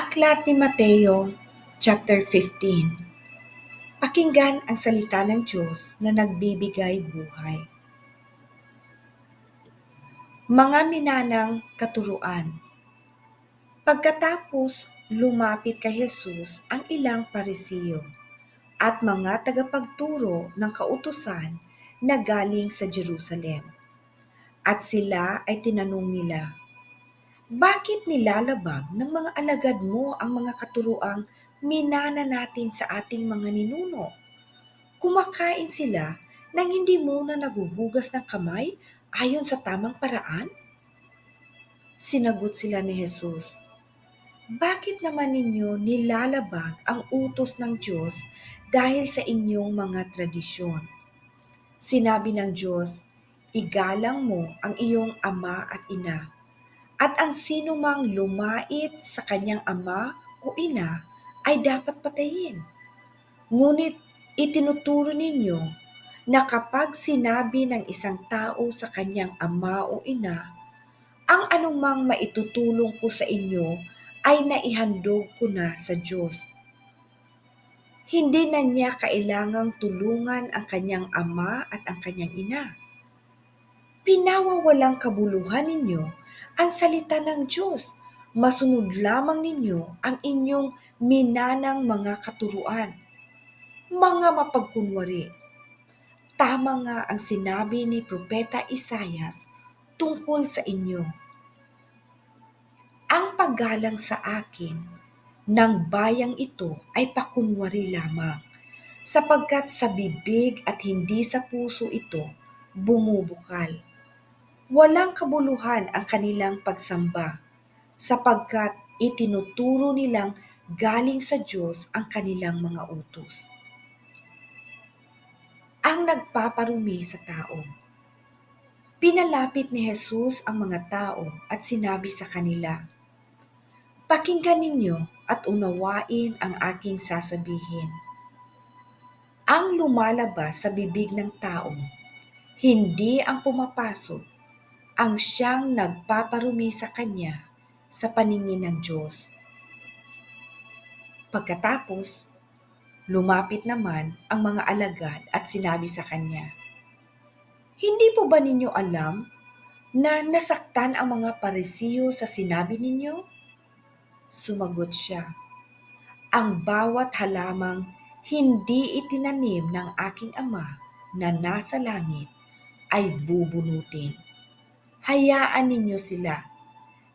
Aklat ni Mateo, chapter 15. Pakinggan ang salita ng Diyos na nagbibigay buhay. Mga minanang katuruan. Pagkatapos lumapit kay Jesus ang ilang Parisiyo at mga tagapagturo ng kautusan na galing sa Jerusalem. At sila ay tinanong nila, "Bakit nilalabag ng mga alagad mo ang mga katuruang minana natin sa ating mga ninuno? Kumakain sila nang hindi muna naguhugas ng kamay ayon sa tamang paraan?" Sinagot sila ni Jesus, "Bakit naman ninyo nilalabag ang utos ng Diyos dahil sa inyong mga tradisyon? Sinabi ng Diyos, igalang mo ang iyong ama at ina, at ang sinumang lumait sa kanyang ama o ina ay dapat patayin. Ngunit itinuturo ninyo na kapag sinabi ng isang tao sa kanyang ama o ina, ang anumang maitutulong ko sa inyo ay naihandog ko na sa Diyos. Hindi na niya kailangang tulungan ang kanyang ama at ang kanyang ina. Pinawawalang kabuluhan ninyo ang salita ng Diyos. Masunod lamang ninyo ang inyong minanang mga katuruan. Mga mapagkunwari, tama nga ang sinabi ni Propeta Isaias tungkol sa inyo. Ang paggalang sa akin ng bayang ito ay pakunwari lamang, sapagkat sa bibig at hindi sa puso ito bumubukal. Walang kabuluhan ang kanilang pagsamba, sapagkat itinuturo nilang galing sa Diyos ang kanilang mga utos. Ang nagpaparumi sa tao. Pinalapit ni Jesus ang mga tao at sinabi sa kanila, "Pakinggan ninyo at unawain ang aking sasabihin. Ang lumalabas sa bibig ng tao, hindi ang pumapasok, ang siyang nagpaparumi sa kanya sa paningin ng Diyos." Pagkatapos, lumapit naman ang mga alagad at sinabi sa kanya, "Hindi po ba ninyo alam na nasaktan ang mga Parisiyo sa sinabi ninyo?" Sumagot siya, "Ang bawat halamang hindi itinanim ng aking ama na nasa langit ay bubunutin. Hayaan ninyo sila.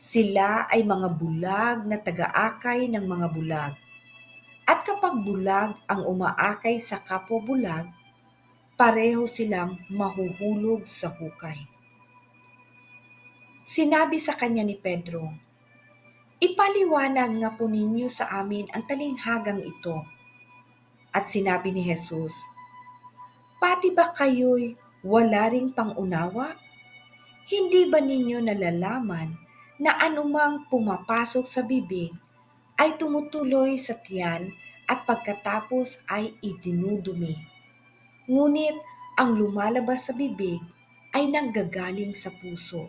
Sila ay mga bulag na taga-akay ng mga bulag. At kapag bulag ang umaakay sa kapwa bulag, pareho silang mahuhulog sa hukay." Sinabi sa kanya ni Pedro, "Ipaliwanag nga po ninyo sa amin ang talinghagang ito." At sinabi ni Jesus, "Pati ba kayo'y wala ring pangunawa? Hindi ba ninyo nalalaman na anumang pumapasok sa bibig ay tumutuloy sa tiyan at pagkatapos ay idinudumi? Ngunit ang lumalabas sa bibig ay nanggagaling sa puso.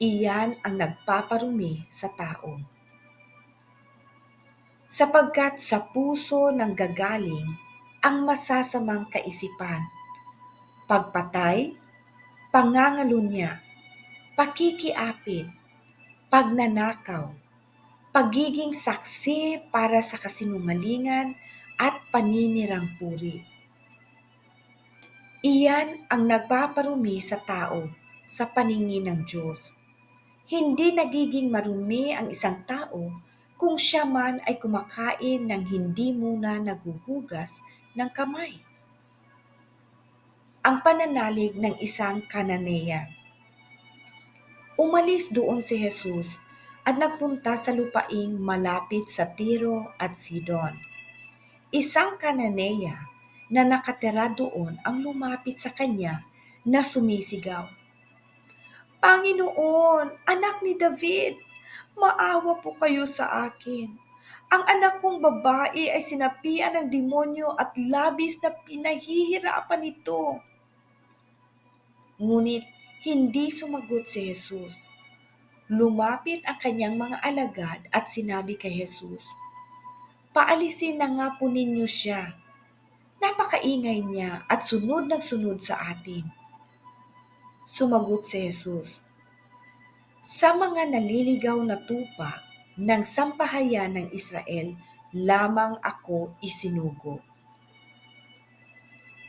Iyan ang nagpaparumi sa tao. Sapagkat sa puso nanggagaling ang masasamang kaisipan, pagpatay, pangangalunya, pakikiapid, pagnanakaw, pagiging saksi para sa kasinungalingan at paninirang puri. Iyan ang nagpaparumi sa tao sa paningin ng Diyos. Hindi nagiging marumi ang isang tao kung siya man ay kumakain ng hindi muna naghuhugas ng kamay. Ang pananalig ng isang Kananeya. Umalis doon si Jesus at nagpunta sa lupaing malapit sa Tiro at Sidon. Isang Kananeya na nakatira doon ang lumapit sa kanya na sumisigaw, "Panginoon, anak ni David, maawa po kayo sa akin. Ang anak kong babae ay sinapian ng demonyo at labis na pinahihirapan ito." Ngunit hindi sumagot si Jesus. Lumapit ang kanyang mga alagad at sinabi kay Jesus, "Paalisin na nga po ninyo siya. Napakaingay niya at sunod ng sunod sa atin." Sumagot si Jesus, "Sa mga naliligaw na tupa ng sampahayan ng Israel lamang ako isinugo."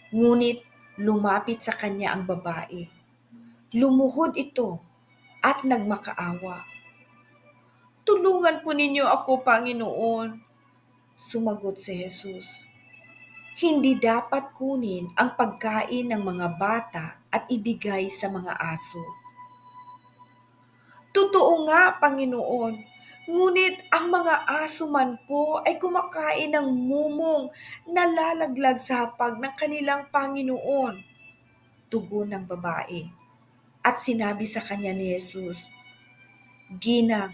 Ngunit lumapit sa kanya ang babae. Lumuhod ito at nagmakaawa. "Tulungan po ninyo ako, Panginoon." Sumagot si Jesus, "Hindi dapat kunin ang pagkain ng mga bata at ibigay sa mga aso." "Totoo nga, Panginoon, ngunit ang mga aso man po ay kumakain ng mumong nalalaglag sa hapag ng kanilang Panginoon." Tugon ng babae. At sinabi sa kanya ni Jesus, "Ginang,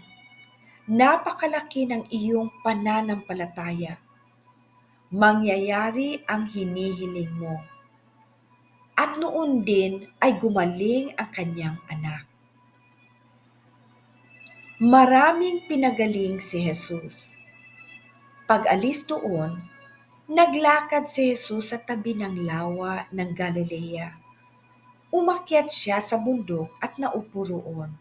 napakalaki ng iyong pananampalataya. Mangyayari ang hinihiling mo." At noon din ay gumaling ang kanyang anak. Maraming pinagaling si Jesus. Pag-alis doon, naglakad si Jesus sa tabi ng lawa ng Galilea. Umakyat siya sa bundok at naupo roon.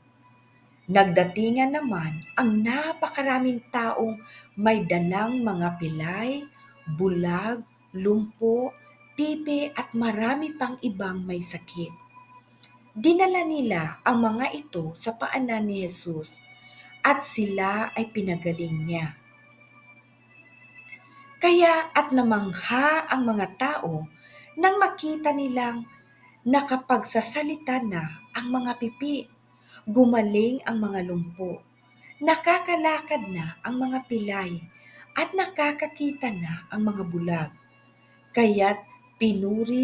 Nagdatingan naman ang napakaraming taong may dalang mga pilay, bulag, lumpo, pipi at marami pang ibang may sakit. Dinala nila ang mga ito sa paanan ni Jesus at sila ay pinagaling niya. Kaya at namangha ang mga tao nang makita nilang nakapagsasalita na ang mga pipi, gumaling ang mga lumpo, nakakalakad na ang mga pilay, at nakakakita na ang mga bulag. Kaya't pinuri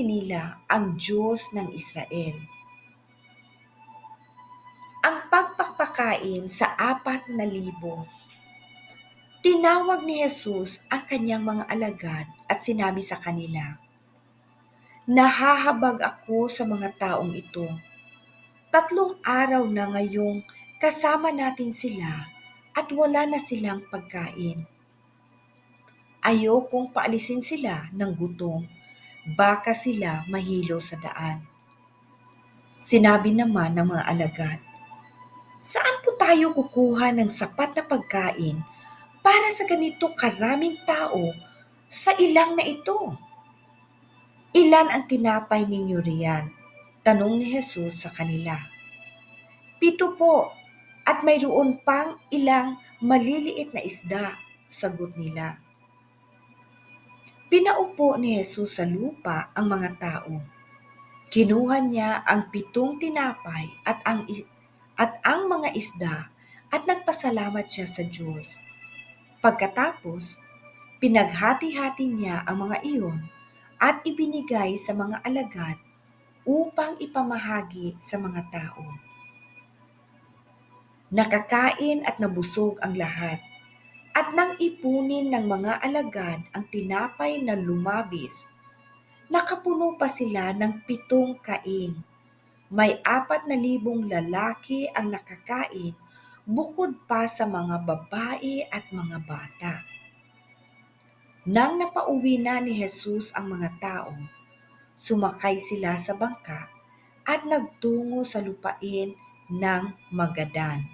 nila ang Diyos ng Israel. Ang pagpapakain sa 4,000. Tinawag ni Jesus ang kanyang mga alagad at sinabi sa kanila, "Nahahabag ako sa mga taong ito. 3 araw na ngayong kasama natin sila at wala na silang pagkain. Ayokong paalisin sila ng gutom, baka sila mahilo sa daan." Sinabi naman ng mga alagad, "Saan po tayo kukuha ng sapat na pagkain para sa ganito karaming tao sa ilang na ito?" "Ilan ang tinapay ninyo riyan?" tanong ni Jesus sa kanila. "7 po, at mayroon pang ilang maliliit na isda," sagot nila. Pinaupo ni Jesus sa lupa ang mga tao. Kinuha niya ang 7 tinapay at ang mga isda at nagpasalamat siya sa Diyos. Pagkatapos, pinaghati-hati niya ang mga iyon at ibinigay sa mga alagad upang ipamahagi sa mga tao. Nakakain at nabusog ang lahat. At nang ipunin ng mga alagad ang tinapay na lumabis, nakapuno pa sila ng 7 kaing. May 4,000 lalaki ang nakakain bukod pa sa mga babae at mga bata. Nang napauwi na ni Jesus ang mga tao, sumakay sila sa bangka at nagtungo sa lupain ng Magadan.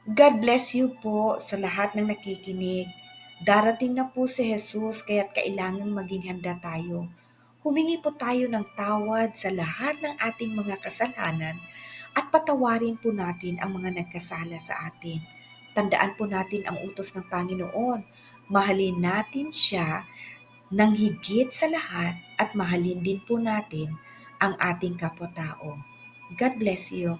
God bless you po sa lahat ng nakikinig. Darating na po si Jesus kaya't kailangang maging handa tayo. Humingi po tayo ng tawad sa lahat ng ating mga kasalanan at patawarin po natin ang mga nagkasala sa atin. Tandaan po natin ang utos ng Panginoon. Mahalin natin siya ng higit sa lahat at mahalin din po natin ang ating kapwa-tao. God bless you.